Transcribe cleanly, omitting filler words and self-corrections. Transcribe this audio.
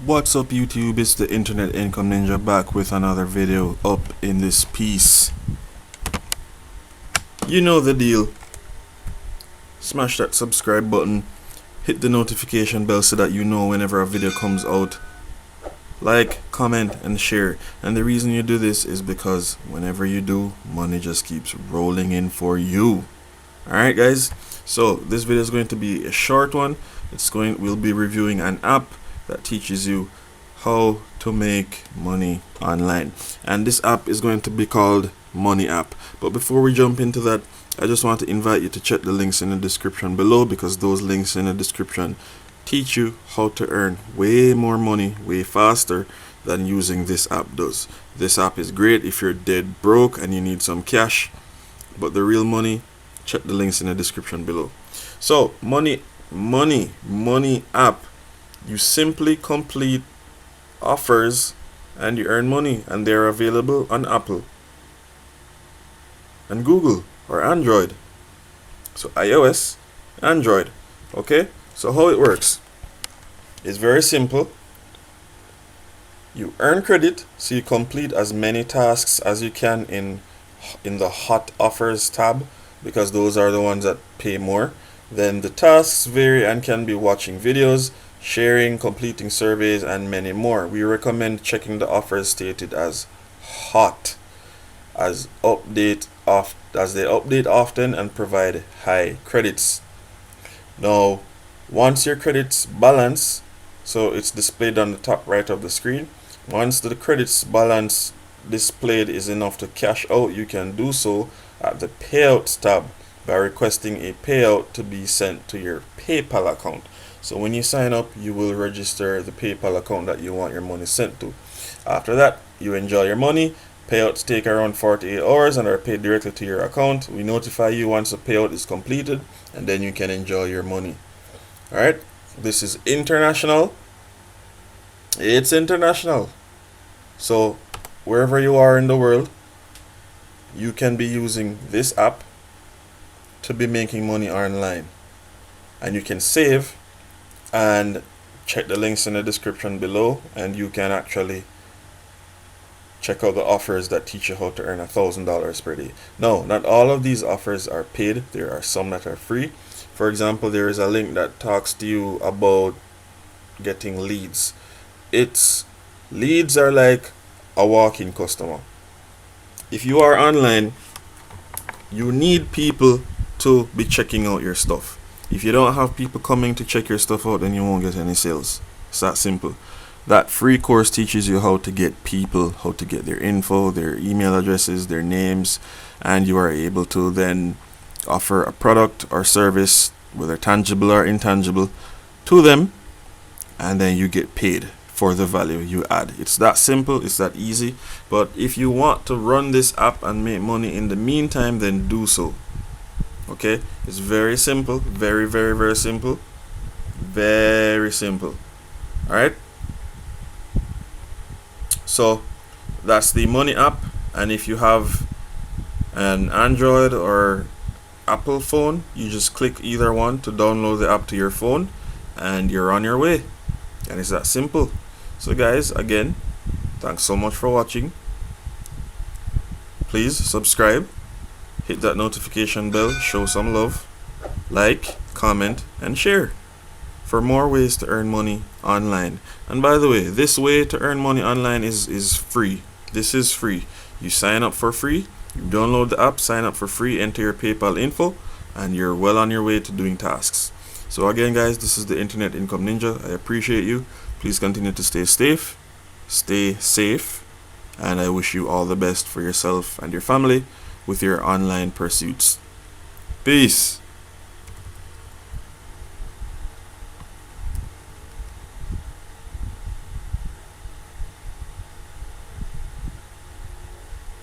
What's up YouTube, it's the Internet Income Ninja back with another video up in this piece. You know the deal. Smash that subscribe button, hit the notification bell so that you know whenever a video comes out. Like, comment and share, and the reason you do this is because whenever you do, money just keeps rolling in for you. Alright guys, so this video is going to be a short one. We'll be reviewing an app that teaches you how to make money online, and this app is going to be called Money App. But before we jump into that, I just want to invite you to check the links in the description below, because those links in the description teach you how to earn way more money way faster than using this app does. This app is great if you're dead broke and you need some cash, but the real money, check the links in the description below. So money app, you simply complete offers and you earn money, and they're available on Apple and Google or Android. So iOS, Android. Okay, so how it works is very simple. You earn credit, so you complete as many tasks as you can in the hot offers tab, because those are the ones that pay more. Then the tasks vary and can be watching videos, sharing, completing surveys, and many more. We recommend checking the offers stated as hot, as they update often and provide high credits. Now, once your credits balance, so it's displayed on the top right of the screen, once the credits balance displayed is enough to cash out, you can do so at the payouts tab by requesting a payout to be sent to your PayPal account. So when you sign up, you will register the PayPal account that you want your money sent to. After that, you enjoy your money. Payouts take around 48 hours and are paid directly to your account. We notify you once the payout is completed, and then you can enjoy your money. Alright, this is international. It's international. So wherever you are in the world, you can be using this app to be making money online. And you can save and check the links in the description below, and you can actually check out the offers that teach you how to earn $1,000 per day. No, not all of these offers are paid. There are some that are free. For example, there is a link that talks to you about getting leads. Leads are like a walk-in customer. If you are online, you need people to be checking out your stuff. If you don't have people coming to check your stuff out, then you won't get any sales. It's that simple. That free course teaches you how to get people, how to get their info, their email addresses, their names, and you are able to then offer a product or service, whether tangible or intangible, to them, and then you get paid for the value you add. It's that simple, it's that easy. But if you want to run this app and make money in the meantime, then do so. Okay, it's very simple, very simple, very simple. All right, so that's the Money App. And if you have an Android or Apple phone, you just click either one to download the app to your phone, and you're on your way. And it's that simple. So guys, again, thanks so much for watching. Please subscribe, hit that notification bell, show some love, like, comment, and share for more ways to earn money online. And by the way, this way to earn money online is free. This is free. You sign up for free, you download the app, sign up for free, enter your PayPal info, and you're well on your way to doing tasks. So again guys, this is the Internet Income Ninja. I appreciate you. Please continue to stay safe, and I wish you all the best for yourself and your family with your online pursuits. Peace.